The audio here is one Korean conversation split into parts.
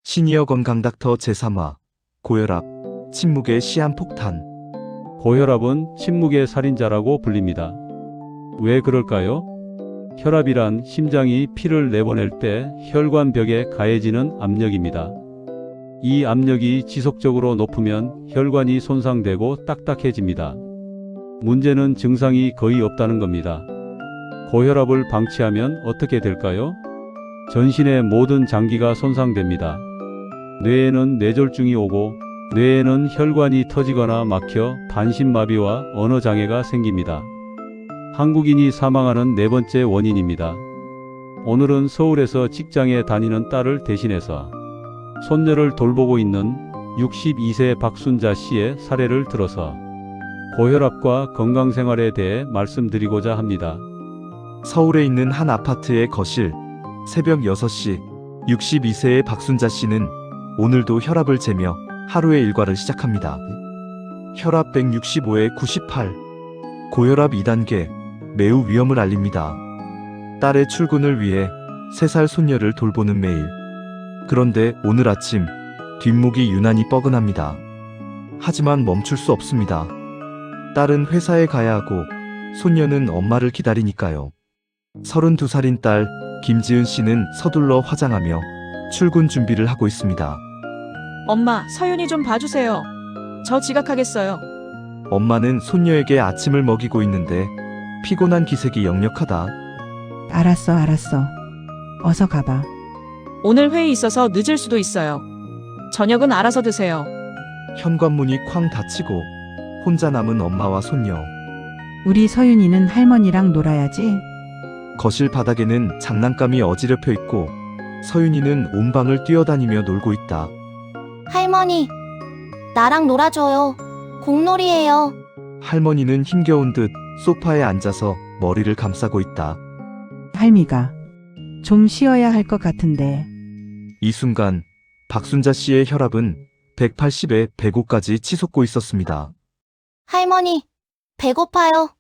시니어 건강 닥터 제3화 고혈압, 침묵의 시한폭탄. 고혈압은 침묵의 살인자라고 불립니다. 왜 그럴까요? 혈압이란 심장이 피를 내보낼 때 혈관벽에 가해지는 압력입니다. 이 압력이 지속적으로 높으면 혈관이 손상되고 딱딱해집니다. 문제는 증상이 거의 없다는 겁니다. 고혈압을 방치하면 어떻게 될까요? 전신의 모든 장기가 손상됩니다. 뇌에는 뇌졸중이 오고 뇌에는 혈관이 터지거나 막혀 반신마비와 언어장애가 생깁니다. 한국인이 사망하는 네 번째 원인입니다. 오늘은 서울에서 직장에 다니는 딸을 대신해서 손녀를 돌보고 있는 62세 박순자 씨의 사례를 들어서 고혈압과 건강생활에 대해 말씀드리고자 합니다. 서울에 있는 한 아파트의 거실. 새벽 6시 62세의 박순자 씨는 오늘도 혈압을 재며 하루의 일과를 시작합니다. 혈압 165에 98. 고혈압 2단계. 매우 위험을 알립니다. 딸의 출근을 위해 3살 손녀를 돌보는 매일. 그런데 오늘 아침 뒷목이 유난히 뻐근합니다. 하지만 멈출 수 없습니다. 딸은 회사에 가야 하고 손녀는 엄마를 기다리니까요. 32살인 딸 김지은 씨는 서둘러 화장하며 출근 준비를 하고 있습니다. 엄마, 서윤이 좀 봐주세요. 저 지각하겠어요. 엄마는 손녀에게 아침을 먹이고 있는데 피곤한 기색이 역력하다. 알았어. 어서 가봐. 오늘 회의 있어서 늦을 수도 있어요. 저녁은 알아서 드세요. 현관문이 쾅 닫히고 혼자 남은 엄마와 손녀. 우리 서윤이는 할머니랑 놀아야지. 거실 바닥에는 장난감이 어지럽혀 있고 서윤이는 온 방을 뛰어다니며 놀고 있다. 할머니, 나랑 놀아줘요. 공놀이해요. 할머니는 힘겨운 듯 소파에 앉아서 머리를 감싸고 있다. 할미가 좀 쉬어야 할 것 같은데. 이 순간 박순자 씨의 혈압은 180에 105까지 치솟고 있었습니다. 할머니, 배고파요.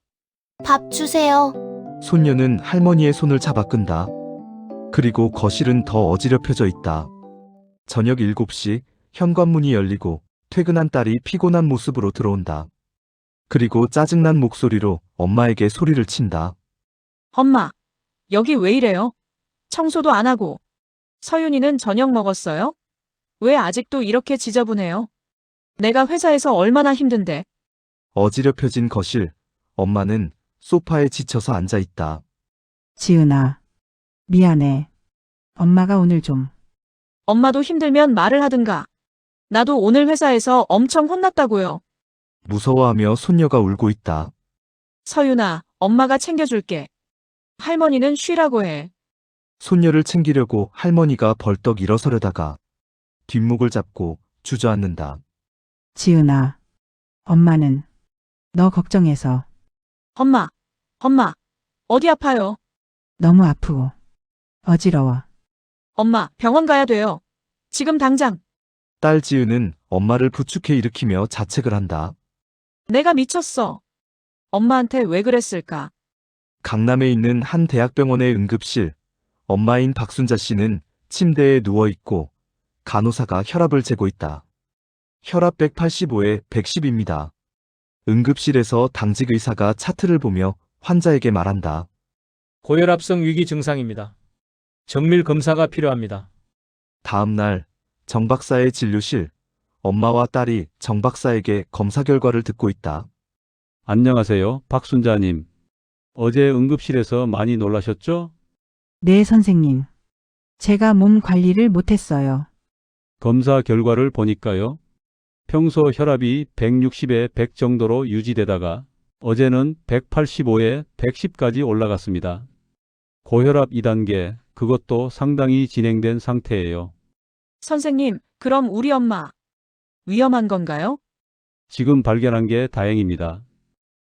밥 주세요. 손녀는 할머니의 손을 잡아 끈다. 그리고 거실은 더 어지럽혀져 있다. 저녁 7시 현관문이 열리고 퇴근한 딸이 피곤한 모습으로 들어온다. 그리고 짜증난 목소리로 엄마에게 소리를 친다. 엄마, 여기 왜 이래요? 청소도 안 하고. 서윤이는 저녁 먹었어요? 왜 아직도 이렇게 지저분해요? 내가 회사에서 얼마나 힘든데. 어지럽혀진 거실. 엄마는 소파에 지쳐서 앉아 있다. 지은아, 미안해. 엄마가 오늘 좀. 엄마도 힘들면 말을 하든가. 나도 오늘 회사에서 엄청 혼났다고요. 무서워하며 손녀가 울고 있다. 서윤아, 엄마가 챙겨줄게. 할머니는 쉬라고 해. 손녀를 챙기려고 할머니가 벌떡 일어서려다가 뒷목을 잡고 주저앉는다. 지은아, 엄마는 너 걱정해서 엄마, 어디 아파요? 너무 아프고 어지러워. 엄마, 병원 가야 돼요. 지금 당장. 딸 지은은 엄마를 부축해 일으키며 자책을 한다. 내가 미쳤어. 엄마한테 왜 그랬을까? 강남에 있는 한 대학병원의 응급실. 엄마인 박순자 씨는 침대에 누워있고 간호사가 혈압을 재고 있다. 혈압 185에 110입니다. 응급실에서 당직 의사가 차트를 보며 환자에게 말한다. 고혈압성 위기 증상입니다. 정밀 검사가 필요합니다. 다음 날 정 박사의 진료실. 엄마와 딸이 정 박사에게 검사 결과를 듣고 있다. 안녕하세요, 박순자님. 어제 응급실에서 많이 놀라셨죠? 네, 선생님. 제가 몸 관리를 못했어요. 검사 결과를 보니까요. 평소 혈압이 160에 100 정도로 유지되다가 어제는 185에 110까지 올라갔습니다. 고혈압 2단계, 그것도 상당히 진행된 상태예요. 선생님, 그럼 우리 엄마 위험한 건가요? 지금 발견한 게 다행입니다.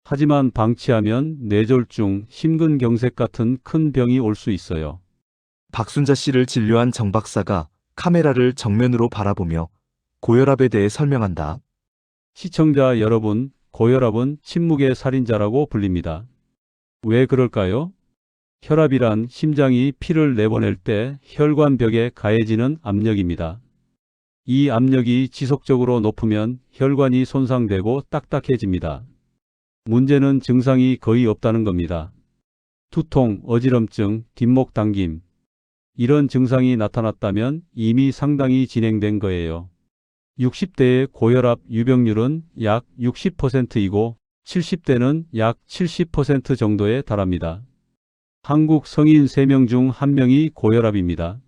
하지만 방치하면 뇌졸중, 심근경색 같은 큰 병이 올 수 있어요. 박순자 씨를 진료한 정 박사가 카메라를 정면으로 바라보며 고혈압에 대해 설명한다. 시청자 여러분, 고혈압은 침묵의 살인자라고 불립니다. 왜 그럴까요? 혈압이란 심장이 피를 내보낼 때 혈관벽에 가해지는 압력입니다. 이 압력이 지속적으로 높으면 혈관이 손상되고 딱딱해집니다. 문제는 증상이 거의 없다는 겁니다. 두통, 어지럼증, 뒷목 당김. 이런 증상이 나타났다면 이미 상당히 진행된 거예요. 60대의 고혈압 유병률은 약 60%이고 70대는 약 70% 정도에 달합니다. 한국 성인 3명 중 1명이 고혈압입니다.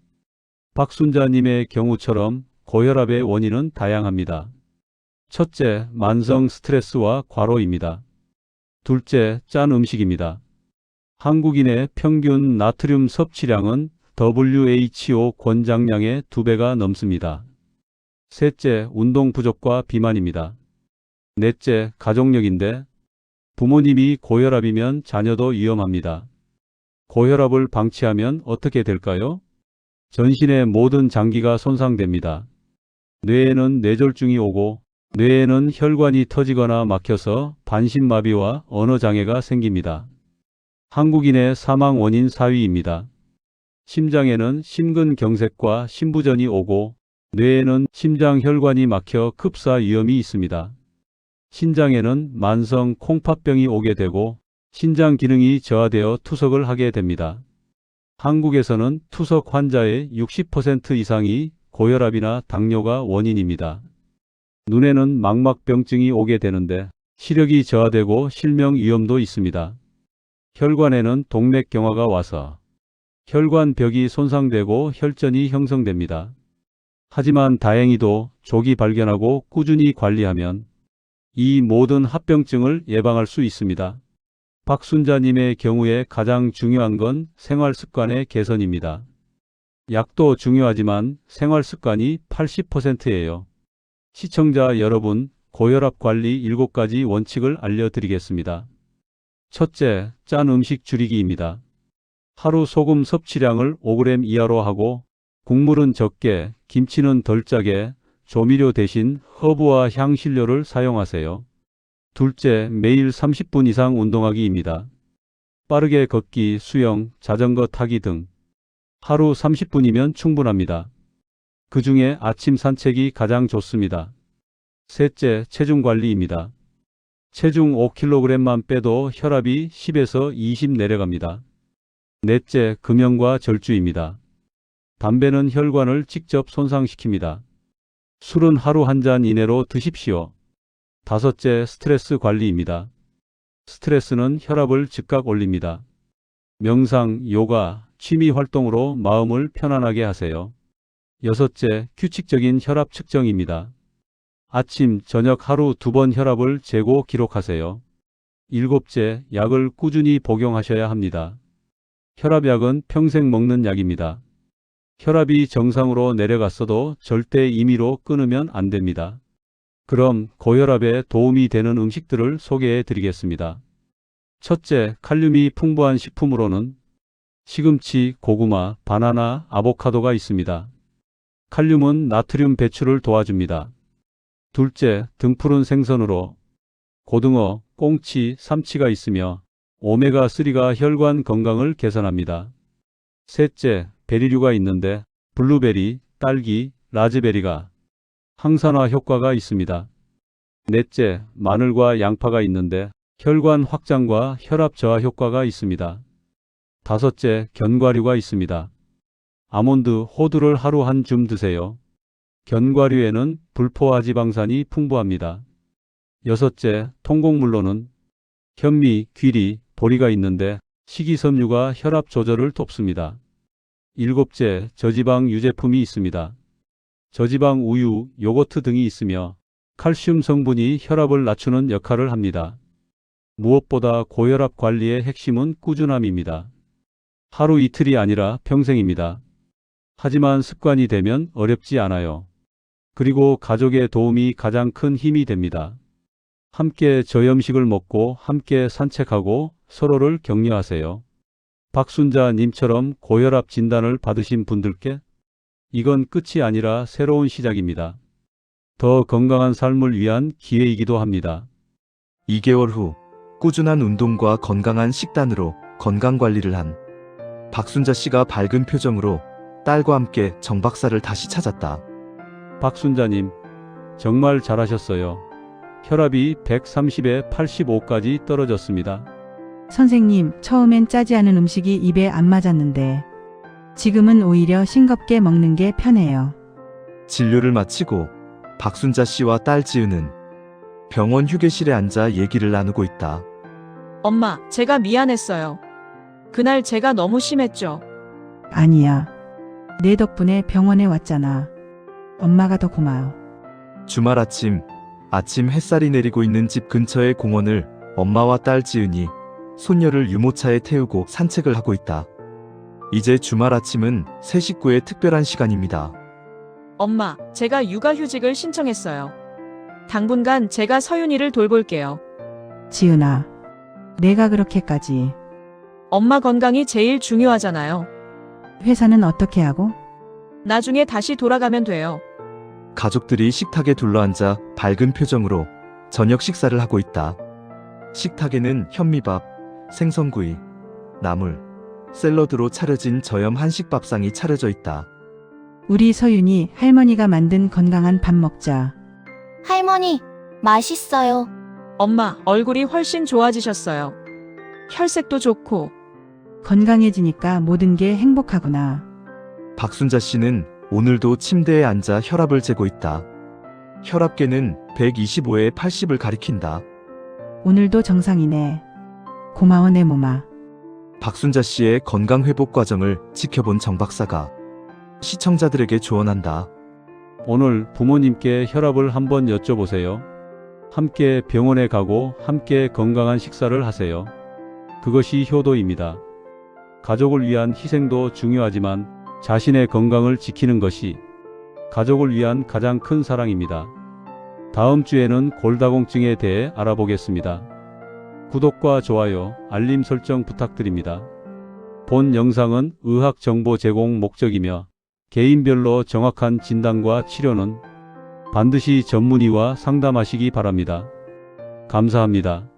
박순자님의 경우처럼 고혈압의 원인은 다양합니다. 첫째, 만성 스트레스와 과로입니다. 둘째, 짠 음식입니다. 한국인의 평균 나트륨 섭취량은 WHO 권장량의 2배가 넘습니다. 셋째, 운동 부족과 비만입니다. 넷째, 가족력인데 부모님이 고혈압이면 자녀도 위험합니다. 고혈압을 방치하면 어떻게 될까요? 전신의 모든 장기가 손상됩니다. 뇌에는 뇌졸중이 오고 뇌에는 혈관이 터지거나 막혀서 반신마비와 언어장애가 생깁니다. 한국인의 사망 원인 4위입니다. 심장에는 심근경색과 심부전이 오고 뇌에는 심장혈관이 막혀 급사 위험이 있습니다. 신장에는 만성 콩팥병이 오게 되고 신장 기능이 저하되어 투석을 하게 됩니다. 한국에서는 투석 환자의 60% 이상이 고혈압이나 당뇨가 원인입니다. 눈에는 망막병증이 오게 되는데 시력이 저하되고 실명 위험도 있습니다. 혈관에는 동맥경화가 와서 혈관벽이 손상되고 혈전이 형성됩니다. 하지만 다행히도 조기 발견하고 꾸준히 관리하면 이 모든 합병증을 예방할 수 있습니다. 박순자님의 경우에 가장 중요한 건 생활습관의 개선입니다. 약도 중요하지만 생활습관이 80%예요. 시청자 여러분, 고혈압 관리 7가지 원칙을 알려드리겠습니다. 첫째, 짠 음식 줄이기입니다. 하루 소금 섭취량을 5g 이하로 하고 국물은 적게, 김치는 덜 짜게, 조미료 대신 허브와 향신료를 사용하세요. 둘째, 매일 30분 이상 운동하기입니다. 빠르게 걷기, 수영, 자전거 타기 등 하루 30분이면 충분합니다. 그 중에 아침 산책이 가장 좋습니다. 셋째, 체중 관리입니다. 체중 5kg만 빼도 혈압이 10에서 20 내려갑니다. 넷째, 금연과 절주입니다. 담배는 혈관을 직접 손상시킵니다. 술은 하루 한 잔 이내로 드십시오. 다섯째, 스트레스 관리입니다. 스트레스는 혈압을 즉각 올립니다. 명상, 요가, 취미 활동으로 마음을 편안하게 하세요. 여섯째, 규칙적인 혈압 측정입니다. 아침, 저녁 하루 2번 혈압을 재고 기록하세요. 일곱째, 약을 꾸준히 복용하셔야 합니다. 혈압약은 평생 먹는 약입니다. 혈압이 정상으로 내려갔어도 절대 임의로 끊으면 안 됩니다. 그럼 고혈압에 도움이 되는 음식들을 소개해 드리겠습니다. 첫째, 칼륨이 풍부한 식품으로는 시금치, 고구마, 바나나, 아보카도가 있습니다. 칼륨은 나트륨 배출을 도와줍니다. 둘째, 등푸른 생선으로 고등어, 꽁치, 삼치가 있으며 오메가3가 혈관 건강을 개선합니다. 셋째, 베리류가 있는데 블루베리, 딸기, 라즈베리가 항산화 효과가 있습니다. 넷째, 마늘과 양파가 있는데 혈관 확장과 혈압 저하 효과가 있습니다. 다섯째, 견과류가 있습니다. 아몬드, 호두를 하루 한 줌 드세요. 견과류에는 불포화 지방산이 풍부합니다. 여섯째, 통곡물로는 현미, 귀리, 보리가 있는데 식이섬유가 혈압 조절을 돕습니다. 일곱째, 저지방 유제품이 있습니다. 저지방 우유, 요거트 등이 있으며 칼슘 성분이 혈압을 낮추는 역할을 합니다. 무엇보다 고혈압 관리의 핵심은 꾸준함입니다. 하루 이틀이 아니라 평생입니다. 하지만 습관이 되면 어렵지 않아요. 그리고 가족의 도움이 가장 큰 힘이 됩니다. 함께 저염식을 먹고 함께 산책하고 서로를 격려하세요. 박순자님처럼 고혈압 진단을 받으신 분들께 이건 끝이 아니라 새로운 시작입니다. 더 건강한 삶을 위한 기회이기도 합니다. 2개월 후 꾸준한 운동과 건강한 식단으로 건강관리를 한 박순자 씨가 밝은 표정으로 딸과 함께 정 박사를 다시 찾았다. 박순자님, 정말 잘하셨어요. 혈압이 130에 85까지 떨어졌습니다. 선생님, 처음엔 짜지 않은 음식이 입에 안 맞았는데 지금은 오히려 싱겁게 먹는 게 편해요. 진료를 마치고 박순자 씨와 딸 지은은 병원 휴게실에 앉아 얘기를 나누고 있다. 엄마, 제가 미안했어요. 그날 제가 너무 심했죠. 아니야. 내 덕분에 병원에 왔잖아. 엄마가 더 고마워. 주말 아침 햇살이 내리고 있는 집 근처의 공원을 엄마와 딸 지은이 손녀를 유모차에 태우고 산책을 하고 있다. 이제 주말 아침은 세 식구의 특별한 시간입니다. 엄마, 제가 육아휴직을 신청했어요. 당분간 제가 서윤이를 돌볼게요. 지은아, 내가 그렇게까지. 엄마 건강이 제일 중요하잖아요. 회사는 어떻게 하고? 나중에 다시 돌아가면 돼요. 가족들이 식탁에 둘러앉아 밝은 표정으로 저녁 식사를 하고 있다. 식탁에는 현미밥, 생선구이, 나물, 샐러드로 차려진 저염 한식밥상이 차려져 있다. 우리 서윤이 할머니가 만든 건강한 밥 먹자. 할머니, 맛있어요. 엄마, 얼굴이 훨씬 좋아지셨어요. 혈색도 좋고. 건강해지니까 모든 게 행복하구나. 박순자 씨는 오늘도 침대에 앉아 혈압을 재고 있다. 혈압계는 125에 80을 가리킨다. 오늘도 정상이네. 고마워 내 몸아. 박순자 씨의 건강 회복 과정을 지켜본 정 박사가 시청자들에게 조언한다. 오늘 부모님께 혈압을 한번 여쭤보세요. 함께 병원에 가고 함께 건강한 식사를 하세요. 그것이 효도입니다. 가족을 위한 희생도 중요하지만 자신의 건강을 지키는 것이 가족을 위한 가장 큰 사랑입니다. 다음 주에는 골다공증에 대해 알아보겠습니다. 구독과 좋아요, 알림 설정 부탁드립니다. 본 영상은 의학 정보 제공 목적이며 개인별로 정확한 진단과 치료는 반드시 전문의와 상담하시기 바랍니다. 감사합니다.